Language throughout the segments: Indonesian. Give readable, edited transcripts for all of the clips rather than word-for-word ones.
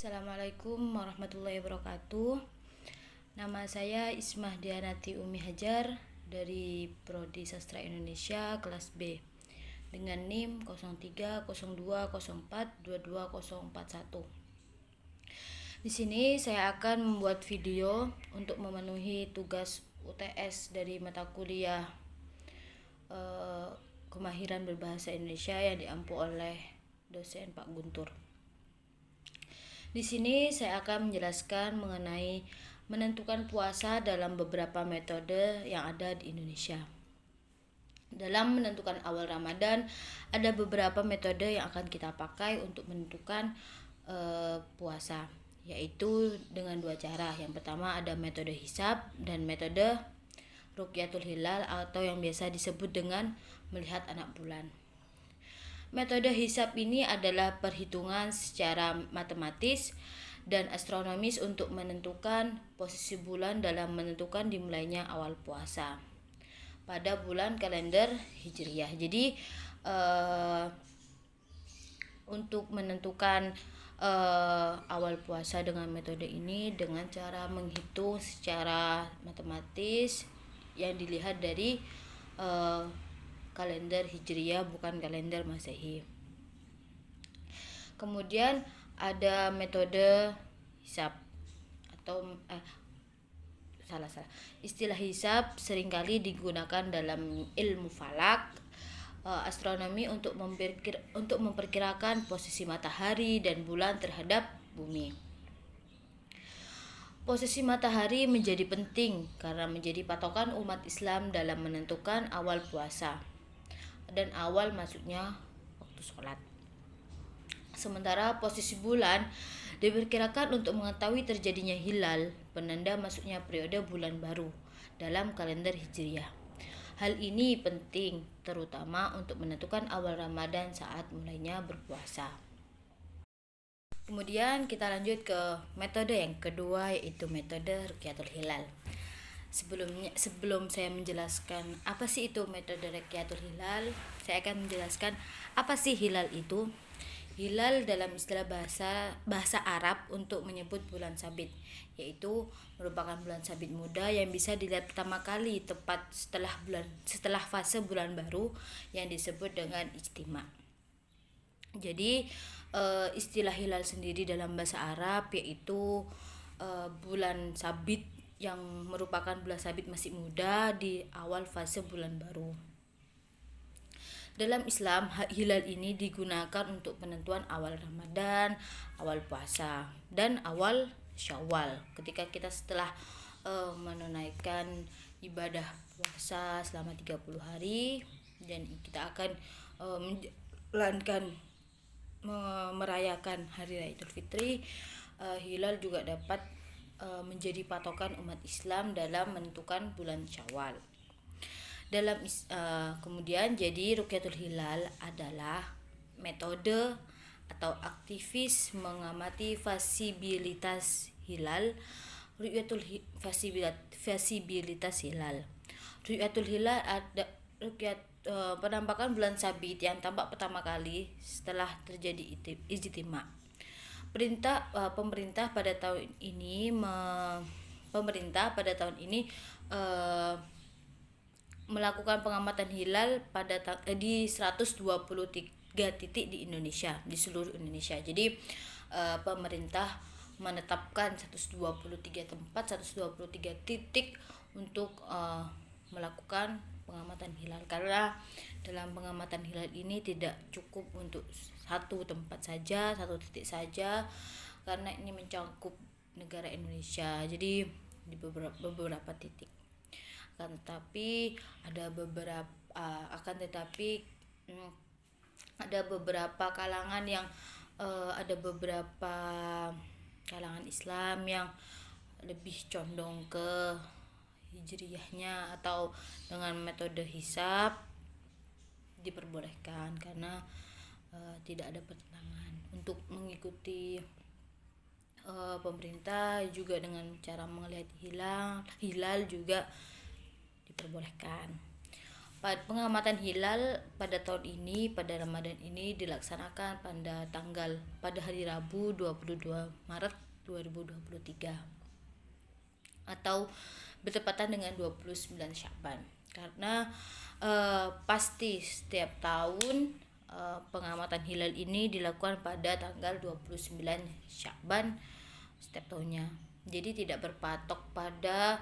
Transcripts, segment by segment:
Assalamualaikum warahmatullahi wabarakatuh. Nama saya Ismah Dianati Umi Hajar dari Prodi Sastra Indonesia kelas B dengan NIM 0302042241. Di sini saya akan membuat video untuk memenuhi tugas UTS dari mata kuliah kemahiran berbahasa Indonesia yang diampu oleh dosen Pak Guntur. Di sini saya akan menjelaskan mengenai menentukan puasa dalam beberapa metode yang ada di Indonesia. Dalam menentukan awal Ramadan, ada beberapa metode yang akan kita pakai untuk menentukan puasa, yaitu dengan dua cara. Yang pertama ada metode hisab dan metode Ruqyatul Hilal atau yang biasa disebut dengan melihat anak bulan. Metode hisab ini adalah perhitungan secara matematis dan astronomis untuk menentukan posisi bulan dalam menentukan dimulainya awal puasa pada bulan kalender Hijriyah. Jadi untuk menentukan awal puasa dengan metode ini dengan cara menghitung secara matematis yang dilihat dari kalender Hijriyah, bukan kalender Masehi. Kemudian ada metode hisab atau istilah hisab seringkali digunakan dalam ilmu falak, astronomi untuk memperkirakan posisi matahari dan bulan terhadap bumi. Posisi matahari menjadi penting karena menjadi patokan umat Islam dalam menentukan awal puasa dan awal masuknya waktu sholat. Sementara posisi bulan diperkirakan untuk mengetahui terjadinya hilal, penanda masuknya periode bulan baru dalam kalender Hijriyah. Hal ini penting terutama untuk menentukan awal Ramadan saat mulainya berpuasa. Kemudian kita lanjut ke metode yang kedua, yaitu metode Ruqyatul Hilal. Sebelum saya menjelaskan apa sih itu metode Ruqyatul Hilal, saya akan menjelaskan apa sih hilal itu. Hilal dalam istilah bahasa Arab untuk menyebut bulan sabit, yaitu merupakan bulan sabit muda yang bisa dilihat pertama kali tepat setelah fase bulan baru yang disebut dengan ijtima. Jadi istilah hilal sendiri dalam bahasa Arab yaitu bulan sabit yang merupakan bulan sabit masih muda di awal fase bulan baru. Dalam Islam, hilal ini digunakan untuk penentuan awal Ramadan, awal puasa, dan awal Syawal. Ketika kita setelah menunaikan ibadah puasa selama 30 hari dan kita akan merayakan hari Raya Idul Fitri, hilal juga dapat menjadi patokan umat Islam dalam menentukan bulan Syawal. Kemudian jadi Ruqyatul Hilal adalah metode atau aktivis mengamati fasibilitas hilal. Fasibilitas hilal. Ruqyatul Hilal ada penampakan bulan sabit yang tampak pertama kali setelah terjadi ijtima. Pemerintah pada tahun ini melakukan pengamatan hilal di 123 titik di Indonesia, di seluruh Indonesia. Jadi pemerintah menetapkan 123 titik untuk melakukan pengamatan hilal, karena dalam pengamatan hilal ini tidak cukup untuk satu tempat saja, satu titik saja, karena ini mencakup negara Indonesia. Jadi di beberapa titik. Akan tetapi ada beberapa kalangan Islam yang lebih condong ke hijriyahnya atau dengan metode hisab diperbolehkan karena tidak ada pertentangan untuk mengikuti pemerintah juga dengan cara melihat hilal juga diperbolehkan. Pengamatan hilal pada tahun ini, pada Ramadan ini dilaksanakan pada hari Rabu 22 Maret 2023 atau bertepatan dengan 29 Sya'ban. Karena pasti setiap tahun pengamatan hilal ini dilakukan pada tanggal 29 Sya'ban setiap tahunnya. Jadi tidak berpatok pada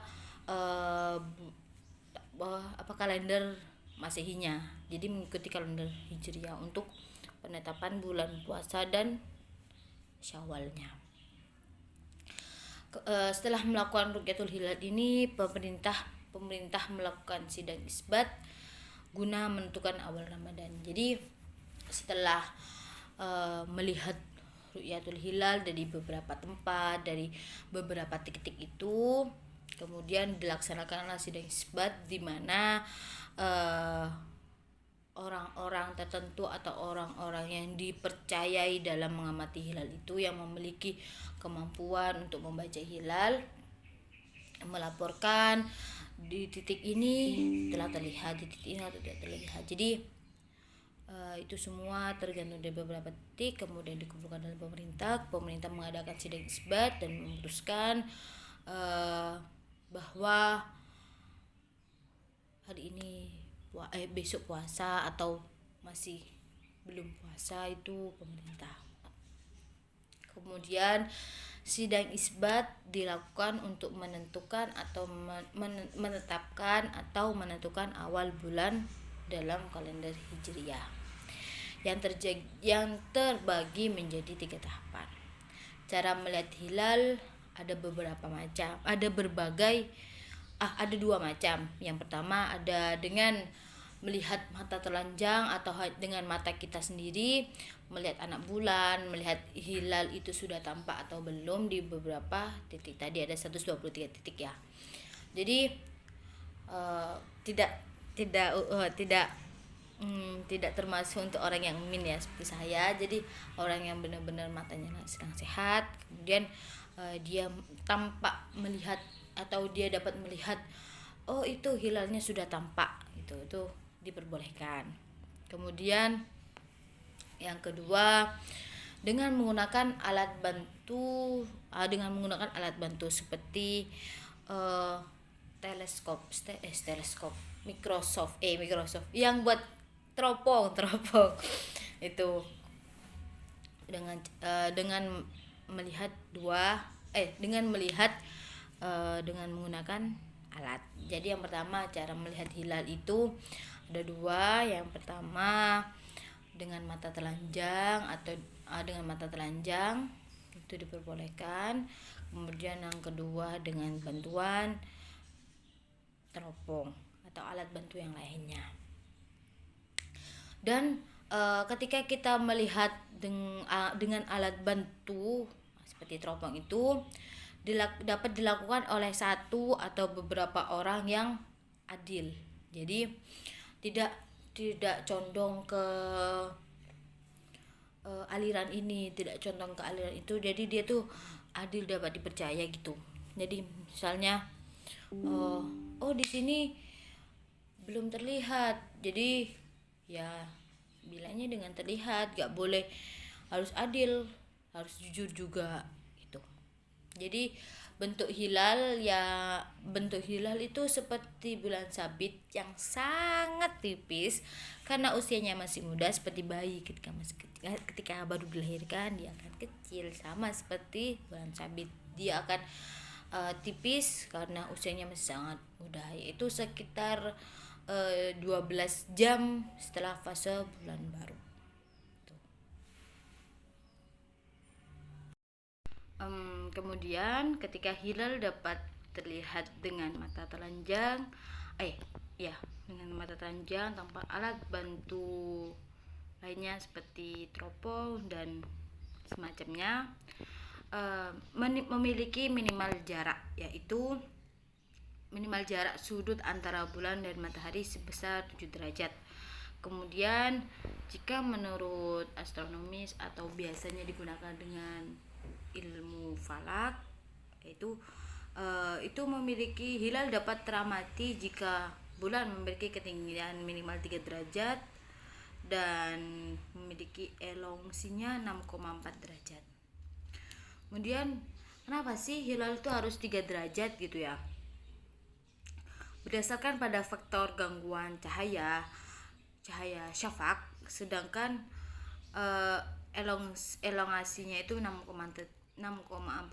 kalender Masehinya. Jadi mengikuti kalender Hijriah untuk penetapan bulan puasa dan Syawalnya. Setelah melakukan rukyatul hilal ini, pemerintah melakukan sidang isbat guna menentukan awal Ramadan. Jadi setelah melihat rukyatul hilal dari beberapa tempat, dari beberapa titik itu, kemudian dilaksanakanlah sidang isbat di mana orang-orang tertentu atau orang-orang yang dipercayai dalam mengamati hilal itu, yang memiliki kemampuan untuk membaca hilal, melaporkan di titik ini telah terlihat, di titik ini tidak terlihat. Jadi itu semua tergantung dari beberapa titik, kemudian dikumpulkan oleh pemerintah mengadakan sidang isbat dan memutuskan bahwa hari ini besok puasa atau masih belum puasa itu pemerintah. Kemudian sidang isbat dilakukan untuk menentukan atau menetapkan atau menentukan awal bulan dalam kalender Hijriah yang terbagi menjadi 3 tahapan. Cara melihat hilal ada beberapa macam, ada 2 macam. Yang pertama ada dengan melihat mata telanjang atau dengan mata kita sendiri, melihat anak bulan, melihat hilal itu sudah tampak atau belum di beberapa titik. Tadi ada 123 titik ya. Jadi tidak termasuk untuk orang yang min ya seperti saya. Jadi orang yang benar-benar matanya sedang sehat, kemudian dia tampak melihat atau dia dapat melihat itu hilalnya sudah tampak, itu diperbolehkan. Kemudian yang kedua dengan menggunakan alat bantu seperti teleskop Microsoft yang buat teropong itu dengan melihat dengan menggunakan alat. Jadi yang pertama, cara melihat hilal itu ada 2. Yang pertama dengan mata telanjang itu diperbolehkan. Kemudian yang kedua dengan bantuan teropong atau alat bantu yang lainnya. Dan ketika kita melihat dengan alat bantu seperti teropong itu dapat dilakukan oleh satu atau beberapa orang yang adil. Jadi tidak condong ke aliran ini, tidak condong ke aliran itu. Jadi dia tuh adil, dapat dipercaya gitu. Jadi misalnya di sini belum terlihat, jadi ya bilangnya dengan terlihat, gak boleh harus adil, harus jujur juga gitu. Jadi bentuk hilal itu seperti bulan sabit yang sangat tipis karena usianya masih muda, seperti bayi ketika baru dilahirkan dia akan kecil, sama seperti bulan sabit, dia akan tipis karena usianya masih sangat muda, yaitu sekitar 12 jam setelah fase bulan baru. Kemudian ketika hilal dapat terlihat dengan mata telanjang tanpa alat bantu lainnya seperti teropong dan semacamnya, memiliki minimal jarak, yaitu minimal jarak sudut antara bulan dan matahari sebesar 7 derajat. Kemudian jika menurut astronomis atau biasanya digunakan dengan ilmu falak, yaitu itu memiliki hilal dapat teramati jika bulan memiliki ketinggian minimal 3 derajat dan memiliki elongsinya 6,4 derajat. Kemudian kenapa sih hilal itu harus 3 derajat gitu ya? Berdasarkan pada faktor gangguan cahaya syafaq, sedangkan elongasinya itu 6,4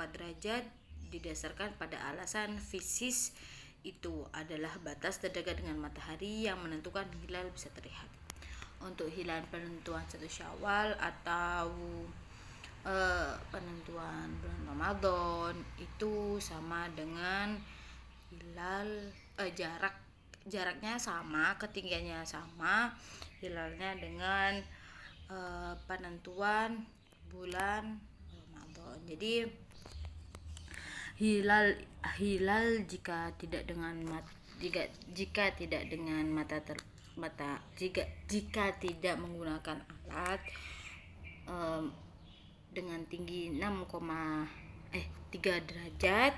derajat didasarkan pada alasan fisis, itu adalah batas terdekat dengan matahari yang menentukan hilal bisa terlihat. Untuk hilal penentuan 1 Syawal atau penentuan bulan Ramadan itu sama dengan hilal jaraknya sama, ketinggiannya sama hilalnya dengan penentuan bulan Ramadan. Jadi hilal jika tidak dengan jika tidak menggunakan alat dengan tinggi 3 derajat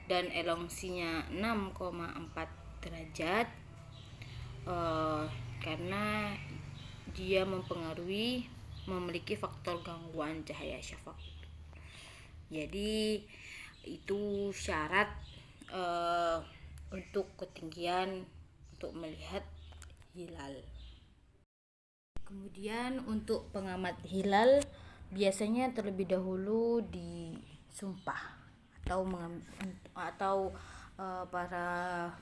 dan elongsinya 6,4 derajat, karena dia memiliki faktor gangguan cahaya syafaq. Jadi itu syarat untuk ketinggian untuk melihat hilal. Kemudian untuk pengamat hilal biasanya terlebih dahulu disumpah atau para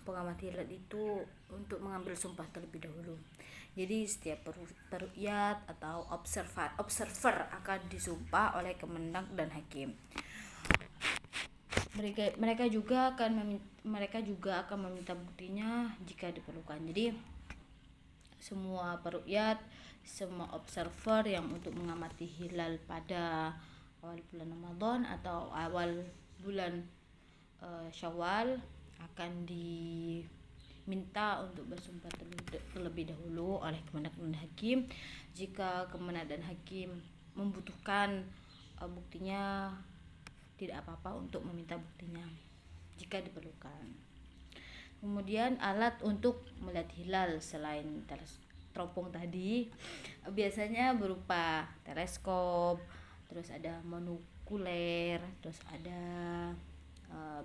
pengamat hilal itu untuk mengambil sumpah terlebih dahulu. Jadi setiap peruqyat atau observer akan disumpah oleh kemenang dan hakim. Mereka juga akan meminta buktinya jika diperlukan. Jadi semua peruqyat, semua observer yang untuk mengamati hilal pada awal bulan Ramadan atau awal bulan Syawal akan diminta untuk bersumpah terlebih dahulu oleh kemenang dan hakim. Jika kemenang dan hakim membutuhkan buktinya, tidak apa-apa untuk meminta buktinya jika diperlukan. Kemudian alat untuk melihat hilal selain teropong tadi biasanya berupa teleskop, terus ada monokuler, terus ada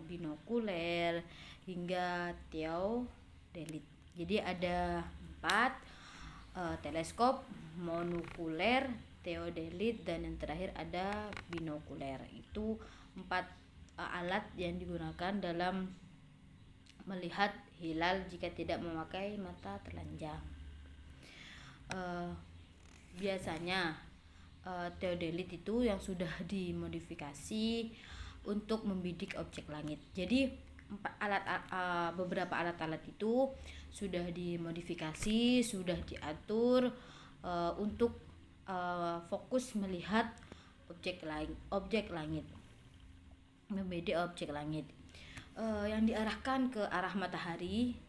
binokuler hingga theodelit. Jadi ada 4, teleskop, monokuler, theodelit, dan yang terakhir ada binokuler. Itu 4 alat yang digunakan dalam melihat hilal jika tidak memakai mata telanjang. Biasanya theodelit itu yang sudah dimodifikasi untuk membidik objek langit. Jadi beberapa alat-alat itu sudah dimodifikasi, sudah diatur untuk fokus melihat objek langit, membidik objek langit yang diarahkan ke arah matahari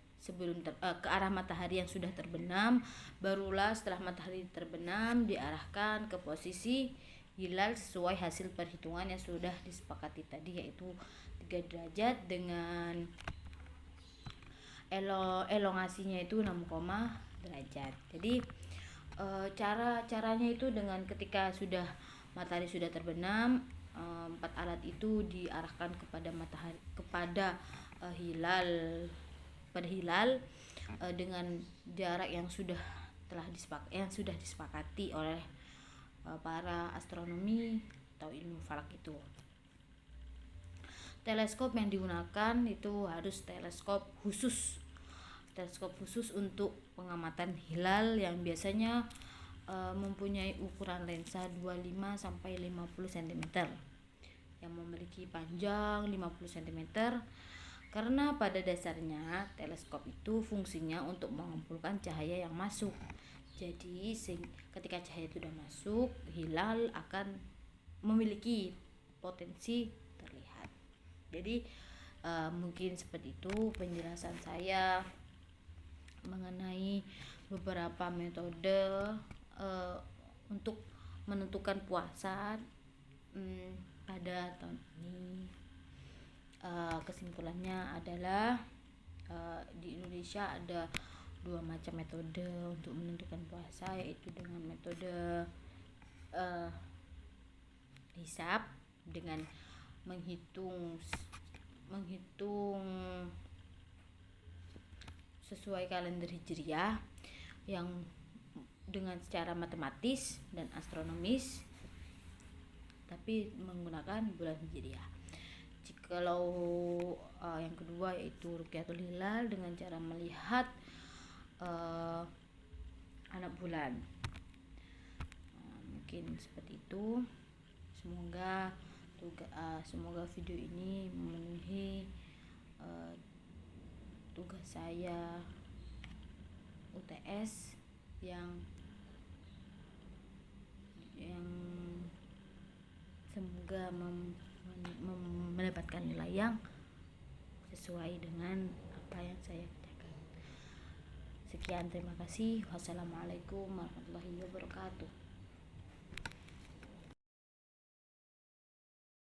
ke arah matahari yang sudah terbenam. Barulah setelah matahari terbenam diarahkan ke posisi hilal sesuai hasil perhitungan yang sudah disepakati tadi, yaitu 3 derajat dengan elongasinya itu 6, derajat. Jadi caranya itu dengan ketika matahari sudah terbenam, 4 alat itu diarahkan kepada hilal dengan jarak yang sudah disepakati oleh para astronomi atau ilmu falak itu. Teleskop yang digunakan itu harus teleskop khusus untuk pengamatan hilal yang biasanya mempunyai ukuran lensa 25 sampai 50 cm yang memiliki panjang 50 cm, karena pada dasarnya teleskop itu fungsinya untuk mengumpulkan cahaya yang masuk. Jadi ketika cahaya itu sudah masuk, hilal akan memiliki potensi terlihat. Jadi mungkin seperti itu penjelasan saya mengenai beberapa metode untuk menentukan puasa pada tahun ini. Kesimpulannya adalah di Indonesia ada dua macam metode untuk menentukan puasa, yaitu dengan metode hisab dengan menghitung sesuai kalender Hijriah yang dengan secara matematis dan astronomis, tapi menggunakan bulan Hijriah. Jikalau yang kedua yaitu Rukyatul Hilal dengan cara melihat anak bulan. Mungkin seperti itu. Semoga video ini memenuhi tugas saya UTS yang semoga mendapatkan nilai yang sesuai dengan apa yang saya kerjakan. Sekian, terima kasih. Wassalamualaikum warahmatullahi wabarakatuh.